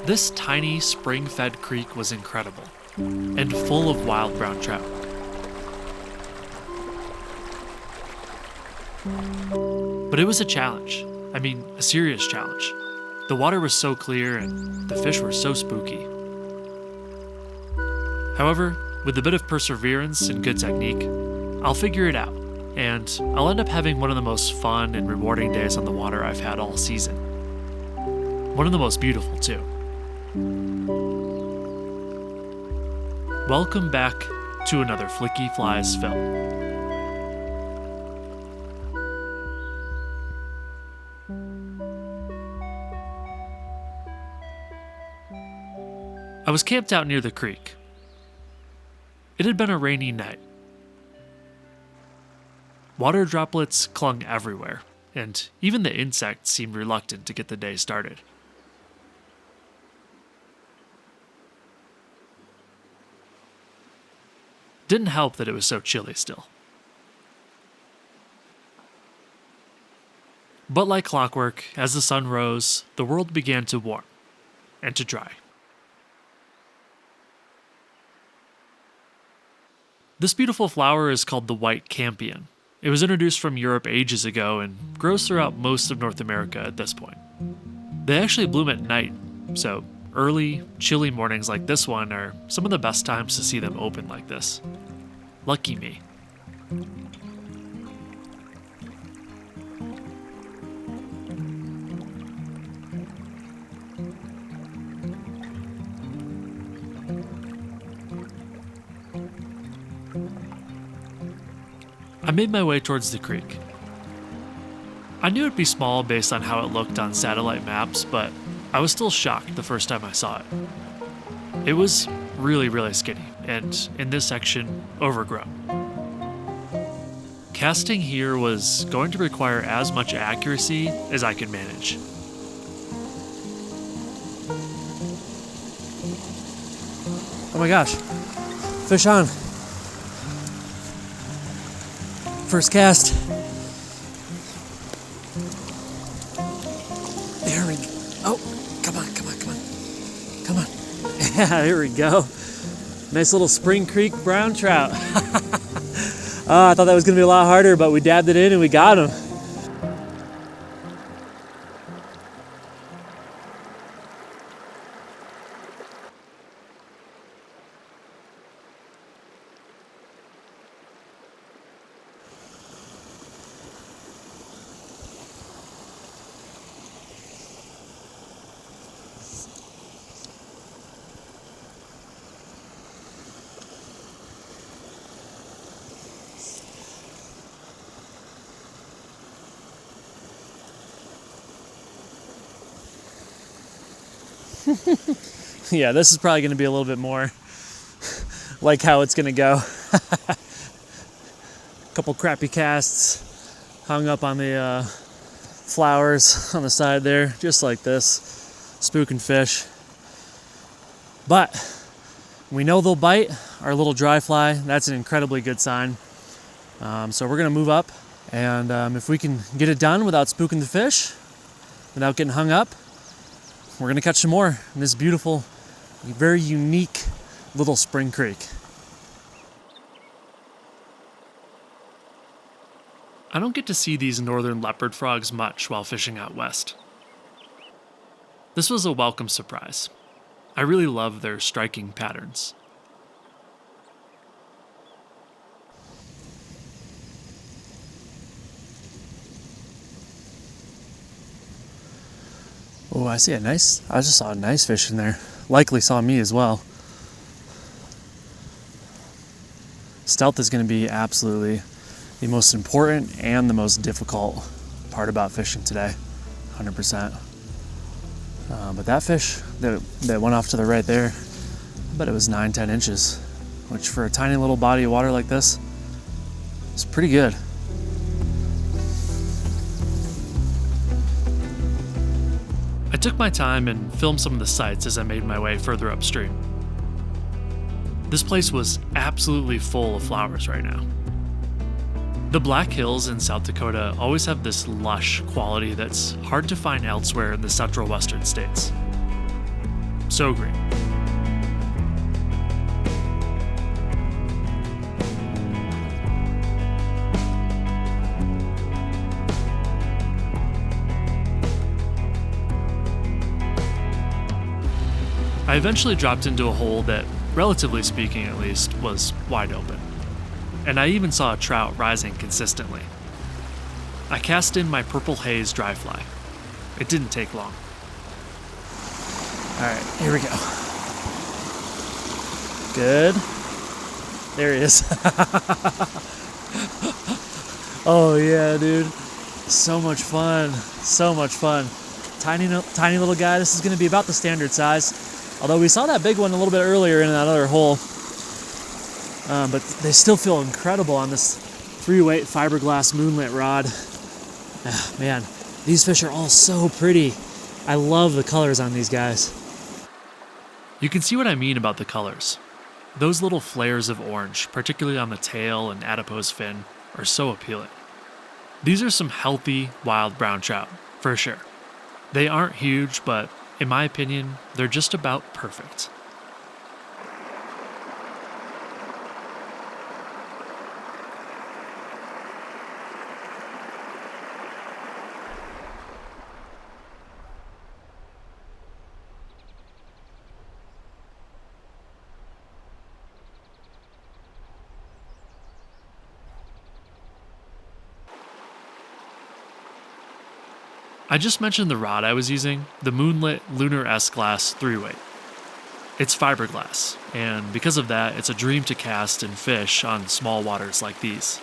This tiny, spring-fed creek was incredible, and full of wild brown trout. But it was a challenge. I mean, a serious challenge. The water was so clear and the fish were so spooky. However, with a bit of perseverance and good technique, I'll figure it out, and I'll end up having one of the most fun and rewarding days on the water I've had all season. One of the most beautiful, too. Welcome back to another Flicky Flies film. I was camped out near the creek. It had been a rainy night. Water droplets clung everywhere, and even the insects seemed reluctant to get the day started. Didn't help that it was so chilly still. But like clockwork, as the sun rose, the world began to warm and to dry. This beautiful flower is called the white campion. It was introduced from Europe ages ago and grows throughout most of North America at this point. They actually bloom at night, so early, chilly mornings like this one are some of the best times to see them open like this. Lucky me. I made my way towards the creek. I knew it'd be small based on how it looked on satellite maps, but I was still shocked the first time I saw it. It was really, really skinny, and in this section, overgrown. Casting here was going to require as much accuracy as I could manage. Oh my gosh, fish on. First cast. There we go. Oh, come on. Yeah, here we go. Nice little Spring Creek brown trout. I thought that was gonna be a lot harder, but we dabbed it in and we got him. Yeah, this is probably going to be a little bit more like how it's going to go. Couple crappy casts hung up on the flowers on the side there, just like this, spooking fish. But we know they'll bite. Our little dry fly, that's an incredibly good sign. So we're going to move up, and if we can get it done without spooking the fish, without getting hung up, we're going to catch some more in this beautiful, very unique little spring creek. I don't get to see these northern leopard frogs much while fishing out west. This was a welcome surprise. I really love their striking patterns. Oh, I just saw a nice fish in there. Likely saw me as well. Stealth is going to be absolutely the most important and the most difficult part about fishing today, 100%. But that fish that went off to the right there, I bet it was 9-10 inches, which for a tiny little body of water like this, is pretty good. I took my time and filmed some of the sights as I made my way further upstream. This place was absolutely full of flowers right now. The Black Hills in South Dakota always have this lush quality that's hard to find elsewhere in the central western states. So green. I eventually dropped into a hole that, relatively speaking at least, was wide open. And I even saw a trout rising consistently. I cast in my purple haze dry fly. It didn't take long. Alright, here we go. Good. There he is. Oh yeah, dude. So much fun. So much fun. Tiny little guy. This is going to be about the standard size. Although we saw that big one a little bit earlier in that other hole. But they still feel incredible on this 3-weight fiberglass moonlit rod. Man, these fish are all so pretty. I love the colors on these guys. You can see what I mean about the colors. Those little flares of orange, particularly on the tail and adipose fin, are so appealing. These are some healthy, wild brown trout, for sure. They aren't huge, but in my opinion, they're just about perfect. I just mentioned the rod I was using, the Moonlit Lunar S-Glass 3-weight. It's fiberglass, and because of that, it's a dream to cast and fish on small waters like these.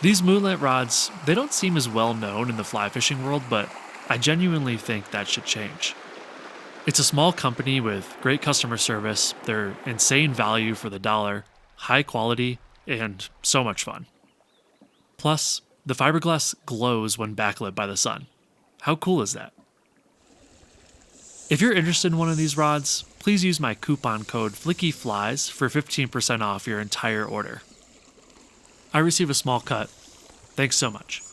These Moonlit rods, they don't seem as well known in the fly fishing world, but I genuinely think that should change. It's a small company with great customer service, they're insane value for the dollar, high quality, and so much fun. Plus, the fiberglass glows when backlit by the sun. How cool is that? If you're interested in one of these rods, please use my coupon code flickyflies for 15% off your entire order. I receive a small cut. Thanks so much.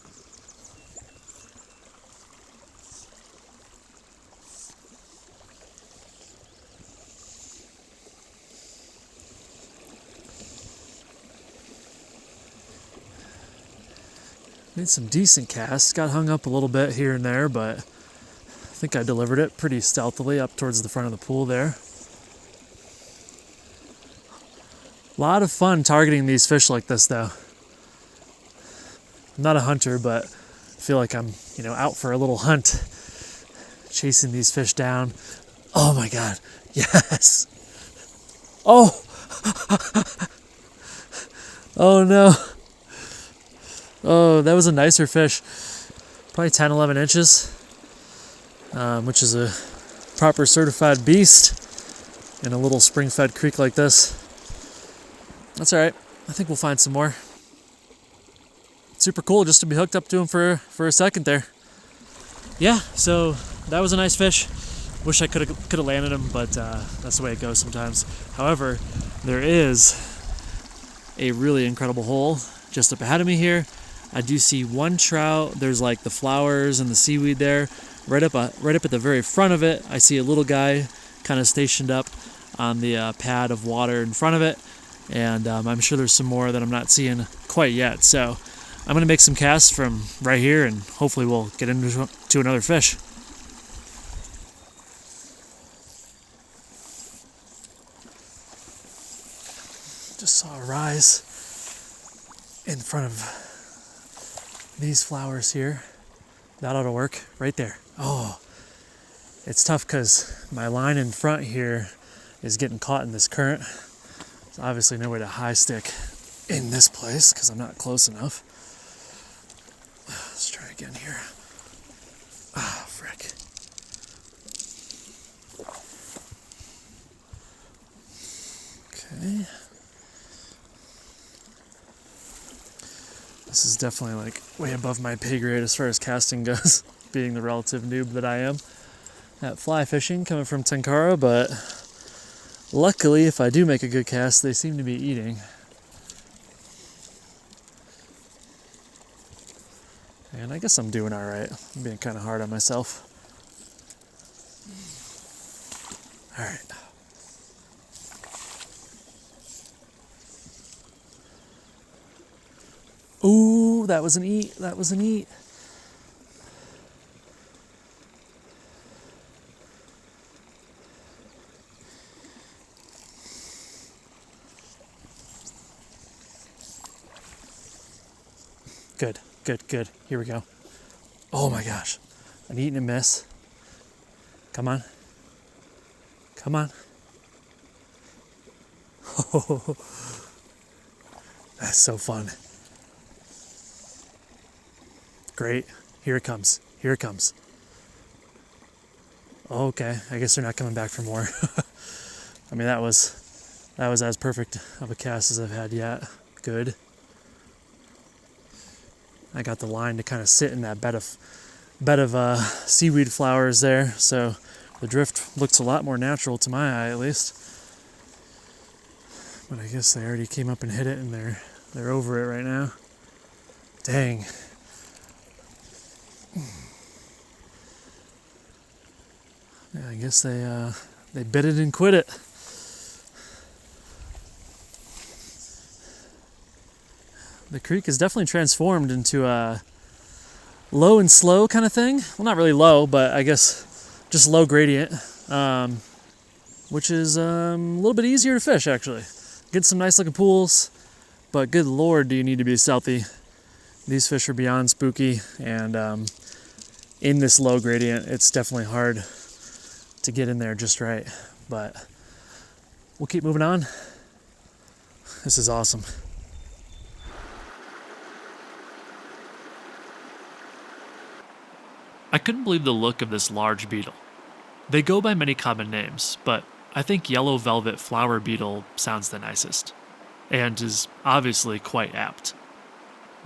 Made some decent casts. Got hung up a little bit here and there, but I think I delivered it pretty stealthily up towards the front of the pool there. A lot of fun targeting these fish like this, though. I'm not a hunter, but I feel like I'm, out for a little hunt, chasing these fish down. Oh my God, yes! Oh! Oh no! Oh, that was a nicer fish. Probably 10, 11 inches, which is a proper certified beast in a little spring-fed creek like this. That's all right. I think we'll find some more. Super cool just to be hooked up to him for a second there. Yeah, so that was a nice fish. Wish I could have landed him, but that's the way it goes sometimes. However, there is a really incredible hole just up ahead of me here. I do see one trout. There's like the flowers and the seaweed there. Right up at the very front of it, I see a little guy kind of stationed up on the pad of water in front of it. And I'm sure there's some more that I'm not seeing quite yet. So I'm going to make some casts from right here, and hopefully we'll get into another fish. Just saw a rise in front of these flowers here. That ought to work right there. Oh, it's tough because my line in front here is getting caught in this current. There's obviously no way to high stick in this place because I'm not close enough. Let's try again here. Ah, frick. Okay. This is definitely like way above my pay grade as far as casting goes, being the relative noob that I am at fly fishing coming from Tenkara, but luckily if I do make a good cast, they seem to be eating. And I guess I'm doing all right. I'm being kind of hard on myself. All right. Ooh, that was an eat. That was an eat. Good, good, good. Here we go. Oh my gosh. An eat and a miss. Come on. Come on. Oh, that's so fun. Great. Here it comes. Here it comes. Okay. I guess they're not coming back for more. I mean, that was as perfect of a cast as I've had yet. Good. I got the line to kind of sit in that bed of seaweed flowers there, so the drift looks a lot more natural to my eye, at least. But I guess they already came up and hit it, and they're over it right now. Dang. Yeah, I guess they bit it and quit it. The creek is definitely transformed into a low and slow kind of thing. Well, not really low, but I guess just low gradient, which is a little bit easier to fish, actually. Get some nice looking pools, but good Lord, do you need to be stealthy. These fish are beyond spooky, and in this low gradient, it's definitely hard to get in there just right, but we'll keep moving on. This is awesome. I couldn't believe the look of this large beetle. They go by many common names, but I think yellow velvet flower beetle sounds the nicest, and is obviously quite apt.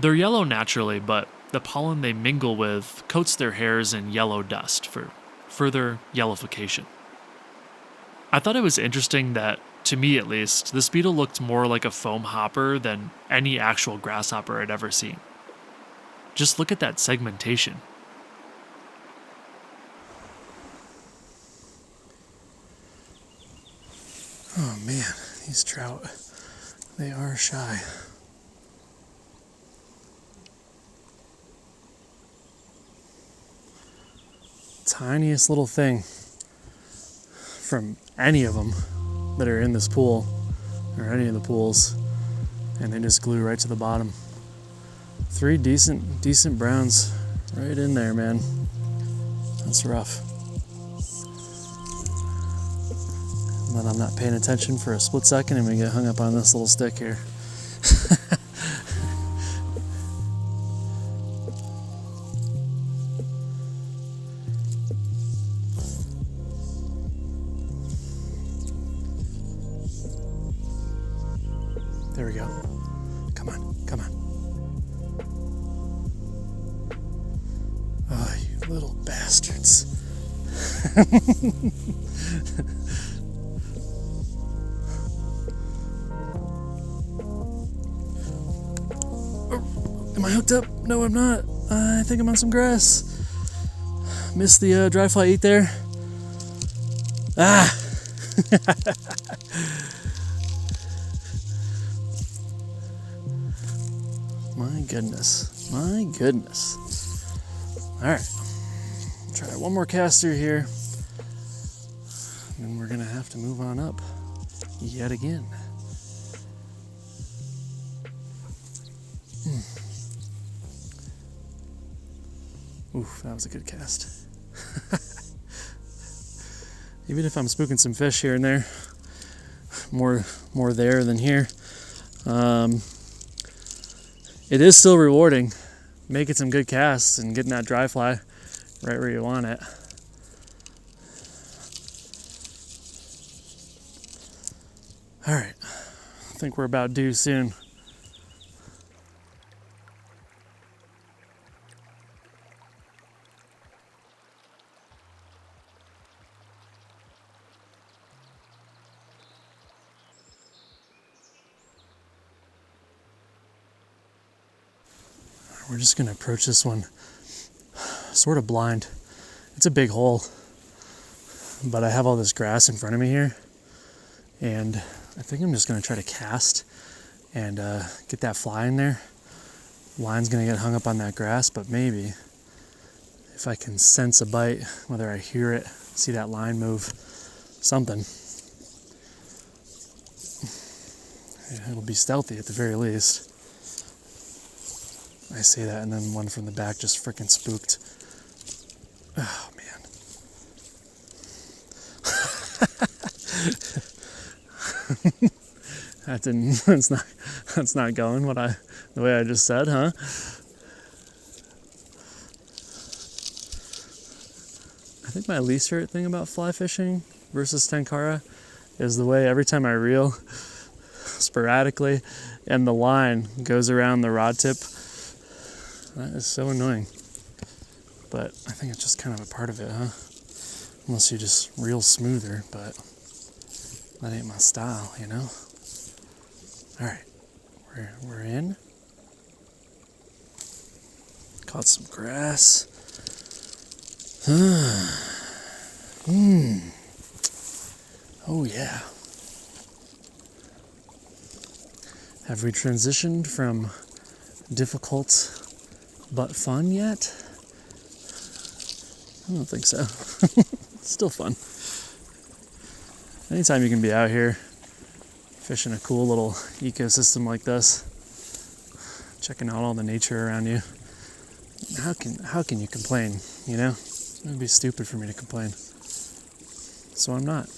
They're yellow naturally, but the pollen they mingle with coats their hairs in yellow dust for further yellowification. I thought it was interesting that, to me at least, this beetle looked more like a foam hopper than any actual grasshopper I'd ever seen. Just look at that segmentation. Oh man, these trout, they are shy. Tiniest little thing from any of them that are in this pool, or any of the pools, and they just glue right to the bottom. 3 decent browns right in there, man. That's rough. And then I'm not paying attention for a split second and we get hung up on this little stick here. There we go. Come on, come on. Oh, you little bastards. Am I hooked up? No, I'm not. I think I'm on some grass. Missed the dry fly eat there. Ah! My goodness. My goodness. Alright. Try one more cast through here. And then we're going to have to move on up yet again. Oof, that was a good cast. Even if I'm spooking some fish here and there, more there than here, it is still rewarding making some good casts and getting that dry fly right where you want it. All right, I think we're about due soon. We're just going to approach this one sort of blind. It's a big hole, but I have all this grass in front of me here, and I think I'm just going to try to cast and get that fly in there. Line's going to get hung up on that grass, but maybe if I can sense a bite, whether I hear it, see that line move, something. It'll be stealthy at the very least. I say that, and then one from the back just freaking spooked. Oh, man. That's not going the way I just said, huh? I think my least favorite thing about fly fishing versus tenkara is the way every time I reel sporadically and the line goes around the rod tip. That is so annoying. But I think it's just kind of a part of it, huh? Unless you just reel smoother, but that ain't my style, you know? Alright, we're in. Caught some grass. Oh yeah. Have we transitioned from difficult but fun yet? I don't think so. Still fun. Anytime you can be out here fishing a cool little ecosystem like this, checking out all the nature around you, how can you complain, you know? It would be stupid for me to complain. So I'm not.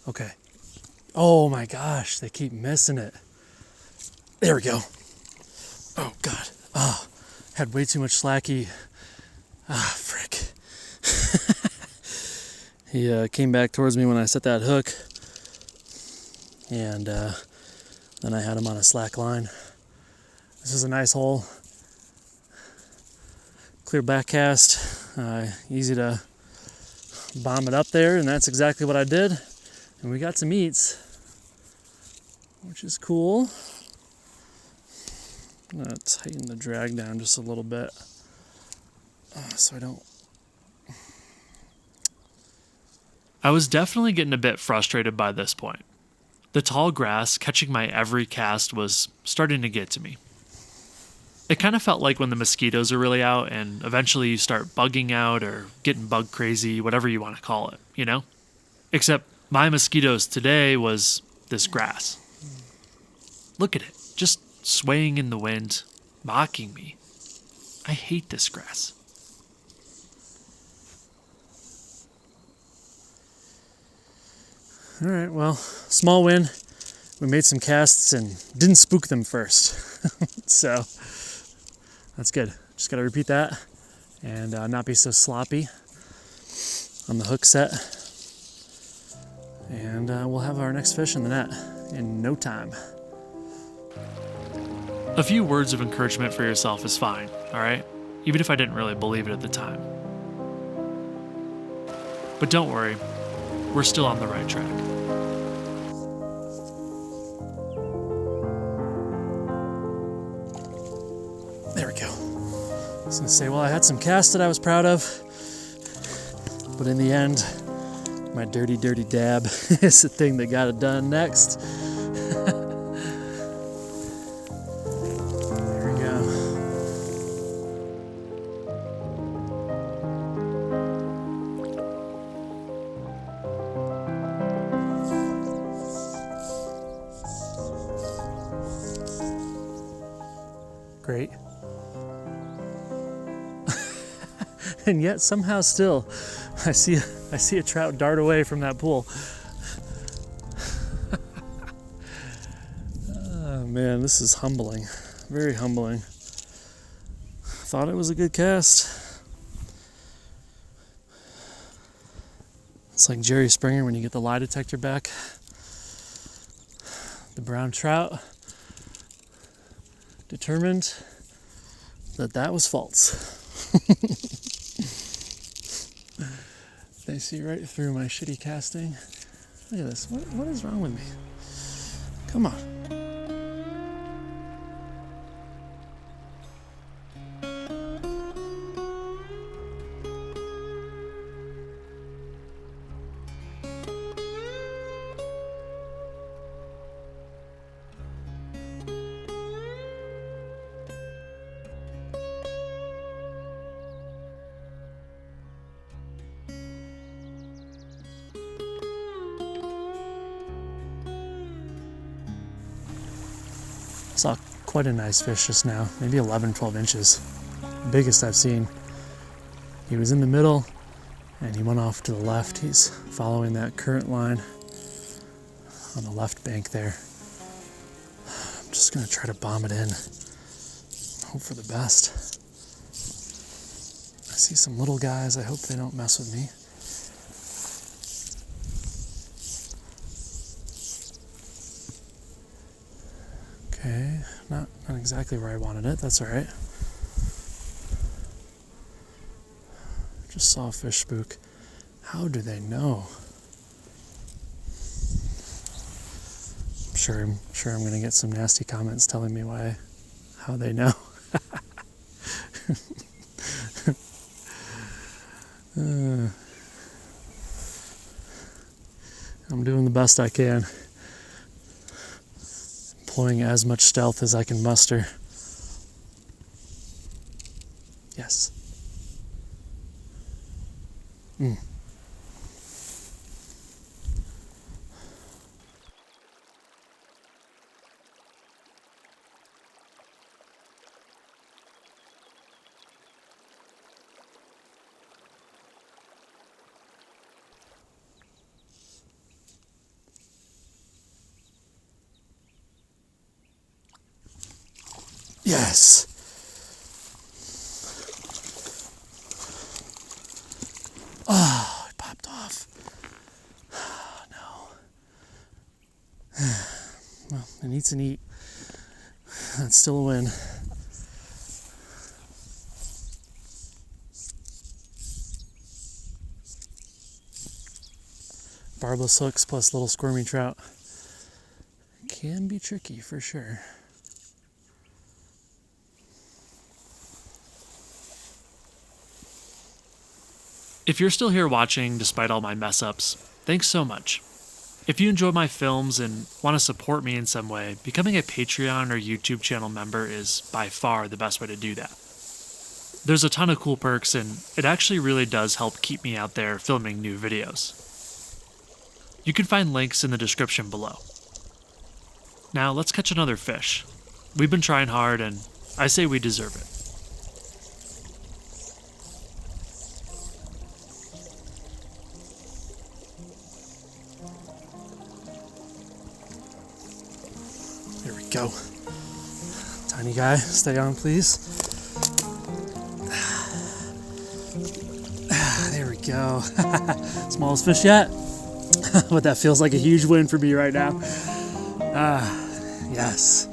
Okay. Oh my gosh, they keep missing it. There we go. Oh God. Oh, had way too much slacky. Ah, frick. He came back towards me when I set that hook, and then I had him on a slack line. This is a nice hole. Clear back cast. Easy to bomb it up there, and that's exactly what I did. And we got some eats, which is cool. I'm gonna tighten the drag down just a little bit so I don't. I was definitely getting a bit frustrated by this point. The tall grass catching my every cast was starting to get to me. It kind of felt like when the mosquitoes are really out and eventually you start bugging out or getting bug crazy, whatever you want to call it, you know? Except my mosquitoes today was this grass. Look at it, just swaying in the wind, mocking me. I hate this grass. All right, well, small win. We made some casts and didn't spook them first. So that's good. Just got to repeat that and not be so sloppy on the hook set. And we'll have our next fish in the net in no time. A few words of encouragement for yourself is fine, alright? Even if I didn't really believe it at the time. But don't worry, we're still on the right track. There we go. I was going to say, well, I had some casts that I was proud of, but in the end, my dirty, dirty dab is the thing that got it done next. There we go. Great. And yet somehow still I see a trout dart away from that pool. Oh man, this is humbling. Very humbling. Thought it was a good cast. It's like Jerry Springer when you get the lie detector back. The brown trout determined that was false. They see right through my shitty casting. Look at this. What is wrong with me? Come on. Saw quite a nice fish just now, maybe 11, 12 inches. Biggest I've seen. He was in the middle and he went off to the left. He's following that current line on the left bank there. I'm just gonna try to bomb it in. Hope for the best. I see some little guys. I hope they don't mess with me. Okay, not exactly where I wanted it. That's all right. Just saw a fish spook. How do they know? I'm sure I'm gonna get some nasty comments telling me how they know. I'm doing the best I can. Employing as much stealth as I can muster. Yes. Yes. Oh, it popped off. Oh, no. Well, it needs an eat. That's still a win. Barbless hooks plus little squirmy trout can be tricky for sure. If you're still here watching despite all my mess ups, thanks so much. If you enjoy my films and want to support me in some way, becoming a Patreon or YouTube channel member is by far the best way to do that. There's a ton of cool perks and it actually really does help keep me out there filming new videos. You can find links in the description below. Now let's catch another fish. We've been trying hard and I say we deserve it. There we go. Tiny guy, stay on please. There we go. Smallest fish yet. But that feels like a huge win for me right now. Yes.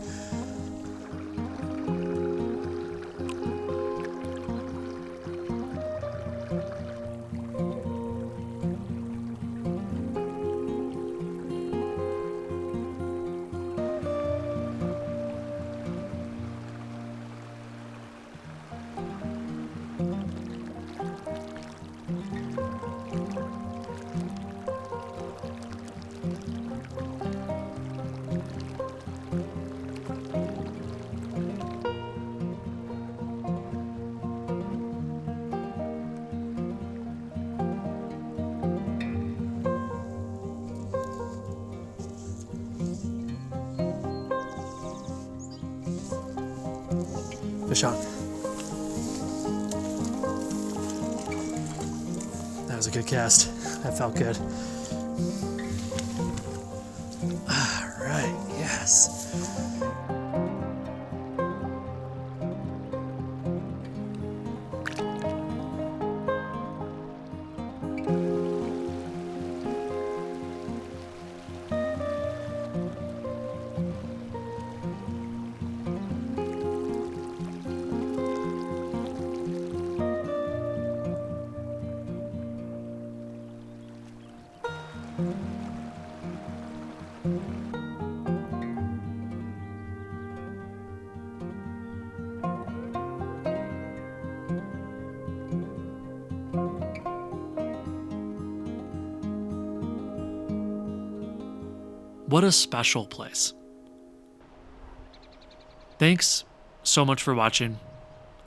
Fish on. was a good cast. That felt good. All right, yes. What a special place. Thanks so much for watching.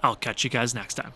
I'll catch you guys next time.